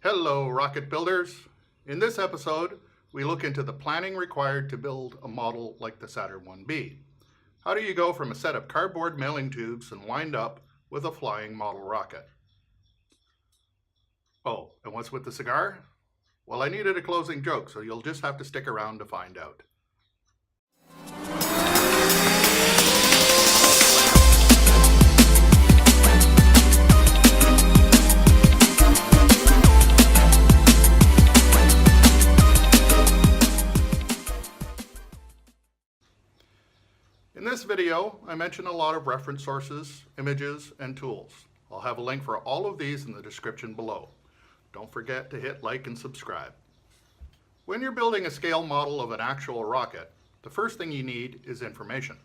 Hello, rocket builders. In this episode, we look into the planning required to build a model like the Saturn 1B. How do you go from a set of cardboard mailing tubes and wind up with a flying model rocket? Oh, and what's with the cigar? Well, I needed a closing joke, so you'll just have to stick around to find out. In this video, I mention a lot of reference sources, images, and tools. I'll have a link for all of these in the description below. Don't forget to hit like and subscribe. When you're building a scale model of an actual rocket, the first thing you need is information.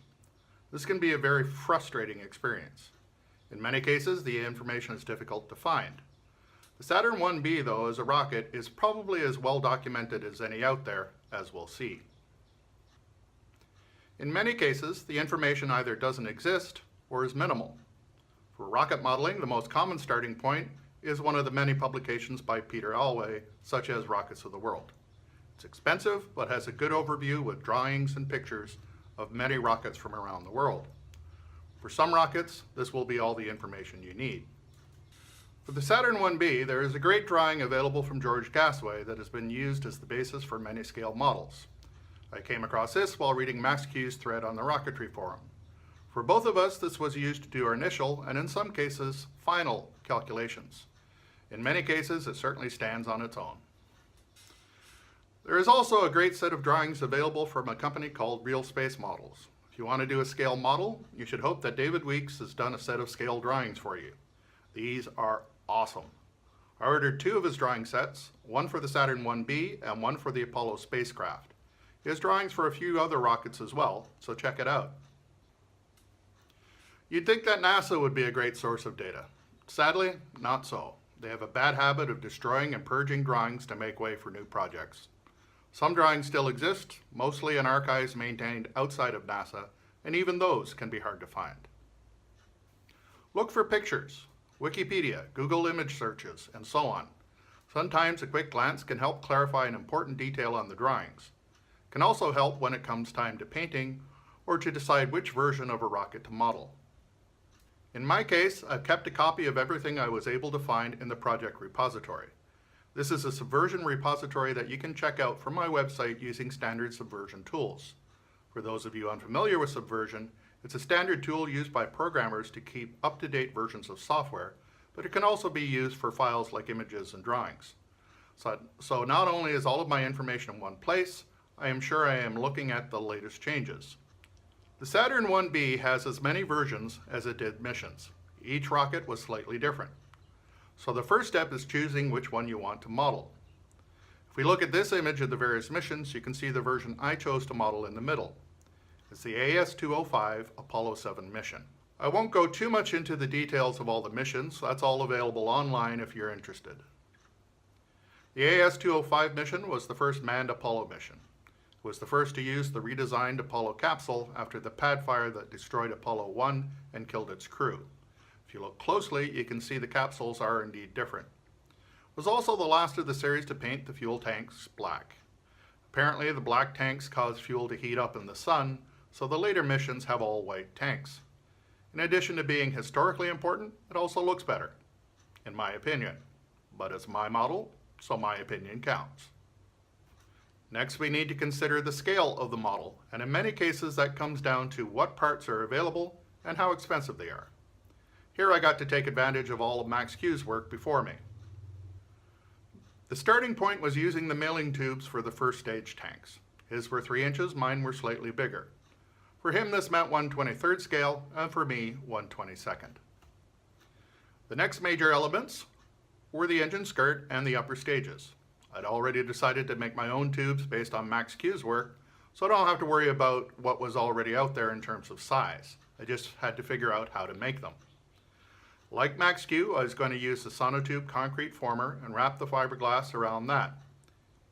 This can be a very frustrating experience. In many cases, the information is difficult to find. The Saturn 1B, though, as a rocket, is probably as well documented as any out there, as we'll see. In many cases, the information either doesn't exist or is minimal. For rocket modeling, the most common starting point is one of the many publications by Peter Alway, such as Rockets of the World. It's expensive, but has a good overview with drawings and pictures of many rockets from around the world. For some rockets, this will be all the information you need. For the Saturn 1B, there is a great drawing available from George Gasway that has been used as the basis for many scale models. I came across this while reading MaxQ's thread on the Rocketry Forum. For both of us, this was used to do our initial, and in some cases, final calculations. In many cases, it certainly stands on its own. There is also a great set of drawings available from a company called Real Space Models. If you want to do a scale model, you should hope that David Weeks has done a set of scale drawings for you. These are awesome. I ordered 2 of his drawing sets, one for the Saturn 1B and one for the Apollo spacecraft. He has drawings for a few other rockets as well, so check it out. You'd think that NASA would be a great source of data. Sadly, not so. They have a bad habit of destroying and purging drawings to make way for new projects. Some drawings still exist, mostly in archives maintained outside of NASA, and even those can be hard to find. Look for pictures, Wikipedia, Google image searches, and so on. Sometimes a quick glance can help clarify an important detail on the drawings. It can also help when it comes time to painting or to decide which version of a rocket to model. In my case, I've kept a copy of everything I was able to find in the project repository. This is a Subversion repository that you can check out from my website using standard Subversion tools. For those of you unfamiliar with Subversion, it's a standard tool used by programmers to keep up-to-date versions of software, but it can also be used for files like images and drawings. So not only is all of my information in one place, I am sure I am looking at the latest changes. The Saturn 1B has as many versions as it did missions. Each rocket was slightly different. So the first step is choosing which one you want to model. If we look at this image of the various missions, you can see the version I chose to model in the middle. It's the AS-205 Apollo 7 mission. I won't go too much into the details of all the missions. That's all available online if you're interested. The AS-205 mission was the first manned Apollo mission. It was the first to use the redesigned Apollo capsule after the pad fire that destroyed Apollo 1 and killed its crew. If you look closely, you can see the capsules are indeed different. It was also the last of the series to paint the fuel tanks black. Apparently, the black tanks cause fuel to heat up in the sun, so the later missions have all white tanks. In addition to being historically important, it also looks better, in my opinion. But it's my model, so my opinion counts. Next, we need to consider the scale of the model, and in many cases that comes down to what parts are available and how expensive they are. Here I got to take advantage of all of MaxQ's work before me. The starting point was using the mailing tubes for the first stage tanks. His were 3 inches, mine were slightly bigger. For him this meant 1/23rd scale, and for me 1/22nd. The next major elements were the engine skirt and the upper stages. I'd already decided to make my own tubes based on MaxQ's work, so I don't have to worry about what was already out there in terms of size. I just had to figure out how to make them. Like MaxQ, I was going to use the sonotube concrete former and wrap the fiberglass around that.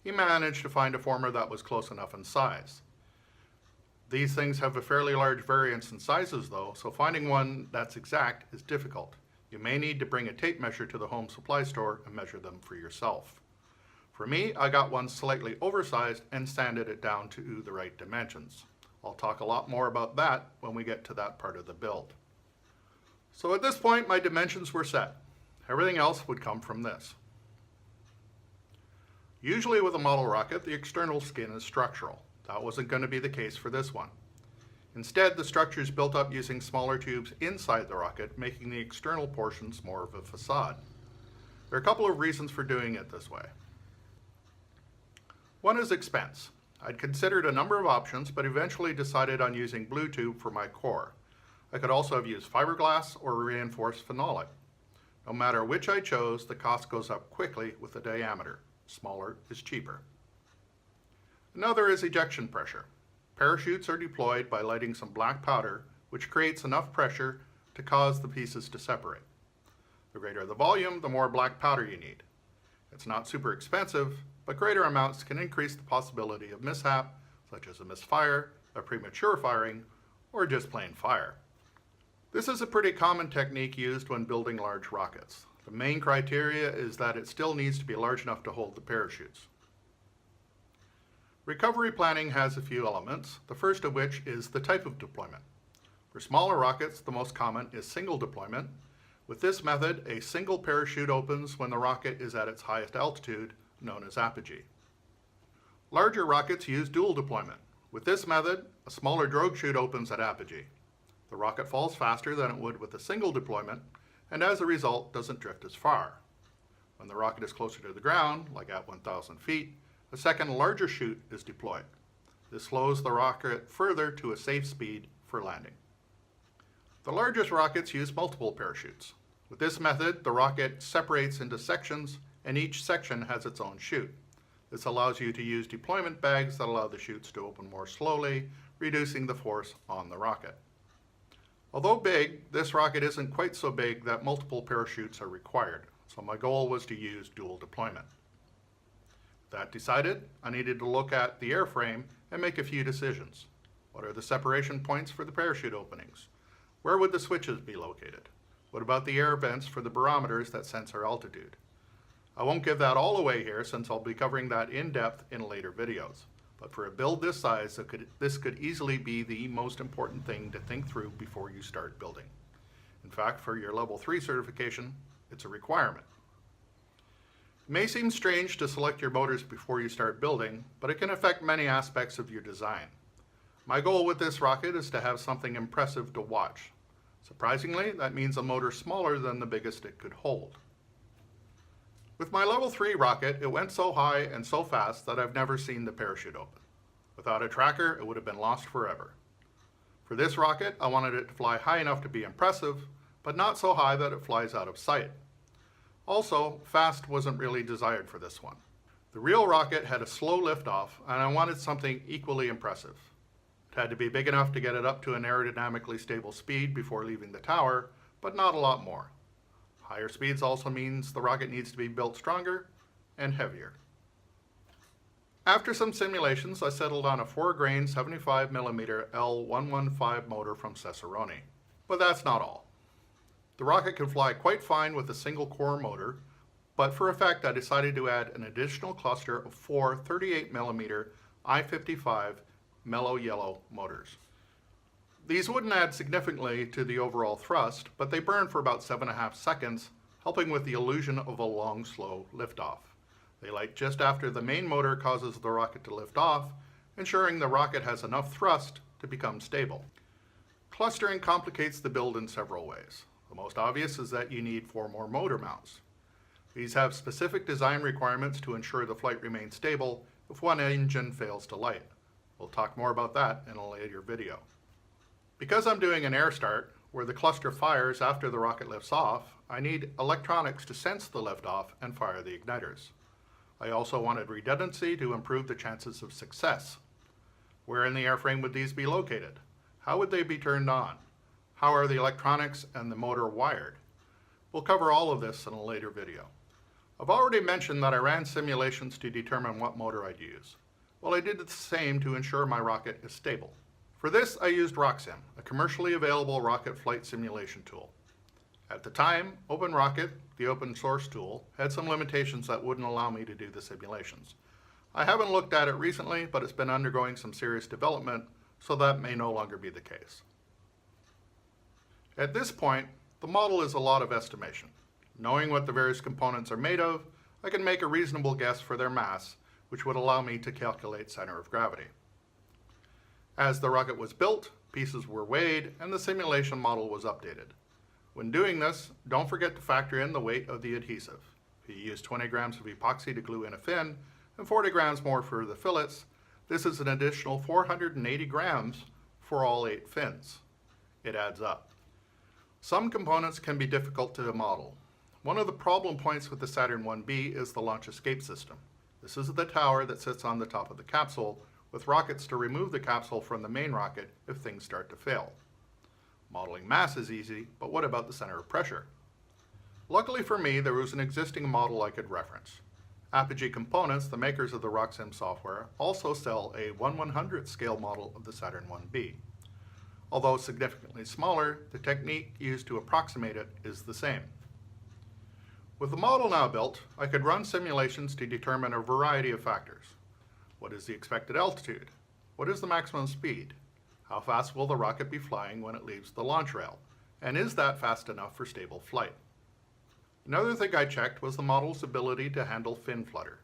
He managed to find a former that was close enough in size. These things have a fairly large variance in sizes though, so finding one that's exact is difficult. You may need to bring a tape measure to the home supply store and measure them for yourself. For me, I got one slightly oversized and sanded it down to the right dimensions. I'll talk a lot more about that when we get to that part of the build. So at this point, my dimensions were set. Everything else would come from this. Usually with a model rocket, the external skin is structural. That wasn't going to be the case for this one. Instead, the structure is built up using smaller tubes inside the rocket, making the external portions more of a facade. There are a couple of reasons for doing it this way. One is expense. I'd considered a number of options, but eventually decided on using blue tube for my core. I could also have used fiberglass or reinforced phenolic. No matter which I chose, the cost goes up quickly with the diameter. Smaller is cheaper. Another is ejection pressure. Parachutes are deployed by lighting some black powder, which creates enough pressure to cause the pieces to separate. The greater the volume, the more black powder you need. It's not super expensive, but greater amounts can increase the possibility of mishap, such as a misfire, a premature firing, or just plain fire. This is a pretty common technique used when building large rockets. The main criteria is that it still needs to be large enough to hold the parachutes. Recovery planning has a few elements, the first of which is the type of deployment. For smaller rockets, the most common is single deployment. With this method, a single parachute opens when the rocket is at its highest altitude, known as apogee. Larger rockets use dual deployment. With this method, a smaller drogue chute opens at apogee. The rocket falls faster than it would with a single deployment, and as a result doesn't drift as far. When the rocket is closer to the ground, like at 1,000 feet, a second larger chute is deployed. This slows the rocket further to a safe speed for landing. The largest rockets use multiple parachutes. With this method, the rocket separates into sections, and each section has its own chute. This allows you to use deployment bags that allow the chutes to open more slowly, reducing the force on the rocket. Although big, this rocket isn't quite so big that multiple parachutes are required, so my goal was to use dual deployment. That decided, I needed to look at the airframe and make a few decisions. What are the separation points for the parachute openings? Where would the switches be located? What about the air vents for the barometers that sense our altitude? I won't give that all away here since I'll be covering that in depth in later videos. But for a build this size, this could easily be the most important thing to think through before you start building. In fact, for your level 3 certification, it's a requirement. It may seem strange to select your motors before you start building, but it can affect many aspects of your design. My goal with this rocket is to have something impressive to watch. Surprisingly, that means a motor smaller than the biggest it could hold. With my level 3 rocket, it went so high and so fast that I've never seen the parachute open. Without a tracker, it would have been lost forever. For this rocket, I wanted it to fly high enough to be impressive, but not so high that it flies out of sight. Also, fast wasn't really desired for this one. The real rocket had a slow liftoff, and I wanted something equally impressive. It had to be big enough to get it up to an aerodynamically stable speed before leaving the tower, but not a lot more. Higher speeds also means the rocket needs to be built stronger and heavier. After some simulations, I settled on a 4-grain 75mm L115 motor from Saturn. But that's not all. The rocket can fly quite fine with a single core motor, but for effect I decided to add an additional cluster of 4 38mm I-55 mellow yellow motors. These wouldn't add significantly to the overall thrust, but they burn for about 7.5 seconds, helping with the illusion of a long, slow liftoff. They light just after the main motor causes the rocket to lift off, ensuring the rocket has enough thrust to become stable. Clustering complicates the build in several ways. The most obvious is that you need 4 more motor mounts. These have specific design requirements to ensure the flight remains stable if one engine fails to light. We'll talk more about that in a later video. Because I'm doing an air start, where the cluster fires after the rocket lifts off, I need electronics to sense the liftoff and fire the igniters. I also wanted redundancy to improve the chances of success. Where in the airframe would these be located? How would they be turned on? How are the electronics and the motor wired? We'll cover all of this in a later video. I've already mentioned that I ran simulations to determine what motor I'd use. Well, I did the same to ensure my rocket is stable. For this, I used RockSim, a commercially available rocket flight simulation tool. At the time, OpenRocket, the open source tool, had some limitations that wouldn't allow me to do the simulations. I haven't looked at it recently, but it's been undergoing some serious development, so that may no longer be the case. At this point, the model is a lot of estimation. Knowing what the various components are made of, I can make a reasonable guess for their mass, which would allow me to calculate center of gravity. As the rocket was built, pieces were weighed, and the simulation model was updated. When doing this, don't forget to factor in the weight of the adhesive. If you use 20 grams of epoxy to glue in a fin, and 40 grams more for the fillets, this is an additional 480 grams for all 8 fins. It adds up. Some components can be difficult to model. One of the problem points with the Saturn 1B is the launch escape system. This is the tower that sits on the top of the capsule, with rockets to remove the capsule from the main rocket if things start to fail. Modeling mass is easy, but what about the center of pressure? Luckily for me, there was an existing model I could reference. Apogee Components, the makers of the RockSim software, also sell a 1/100th scale model of the Saturn 1B. Although significantly smaller, the technique used to approximate it is the same. With the model now built, I could run simulations to determine a variety of factors. What is the expected altitude? What is the maximum speed? How fast will the rocket be flying when it leaves the launch rail? And is that fast enough for stable flight? Another thing I checked was the model's ability to handle fin flutter.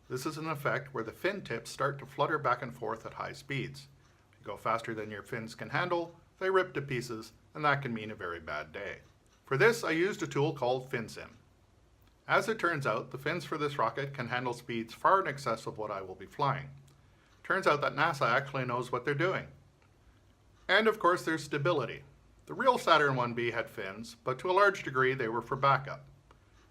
This is an effect where the fin tips start to flutter back and forth at high speeds. If you go faster than your fins can handle, they rip to pieces, and that can mean a very bad day. For this, I used a tool called FinSim. As it turns out, the fins for this rocket can handle speeds far in excess of what I will be flying. Turns out that NASA actually knows what they're doing. And of course, there's stability. The real Saturn 1B had fins, but to a large degree they were for backup.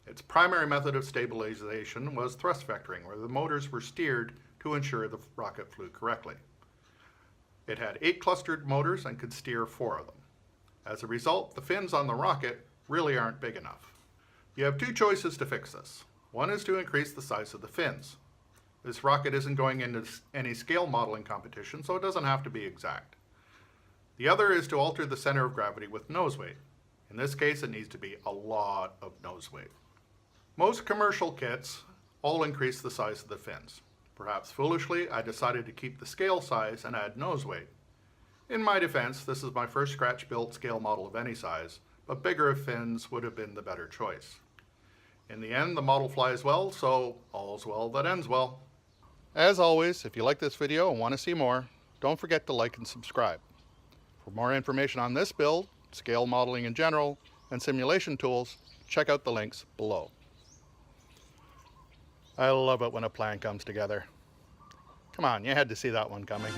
Its primary method of stabilization was thrust vectoring, where the motors were steered to ensure the rocket flew correctly. It had 8 clustered motors and could steer 4 of them. As a result, the fins on the rocket really aren't big enough. You have 2 choices to fix this. One is to increase the size of the fins. This rocket isn't going into any scale modeling competition, so it doesn't have to be exact. The other is to alter the center of gravity with nose weight. In this case, it needs to be a lot of nose weight. Most commercial kits all increase the size of the fins. Perhaps foolishly, I decided to keep the scale size and add nose weight. In my defense, this is my first scratch-built scale model of any size, but bigger fins would have been the better choice. In the end, the model flies well, so all's well that ends well. As always, if you like this video and want to see more, don't forget to like and subscribe. For more information on this build, scale modeling in general, and simulation tools, check out the links below. I love it when a plan comes together. Come on, you had to see that one coming.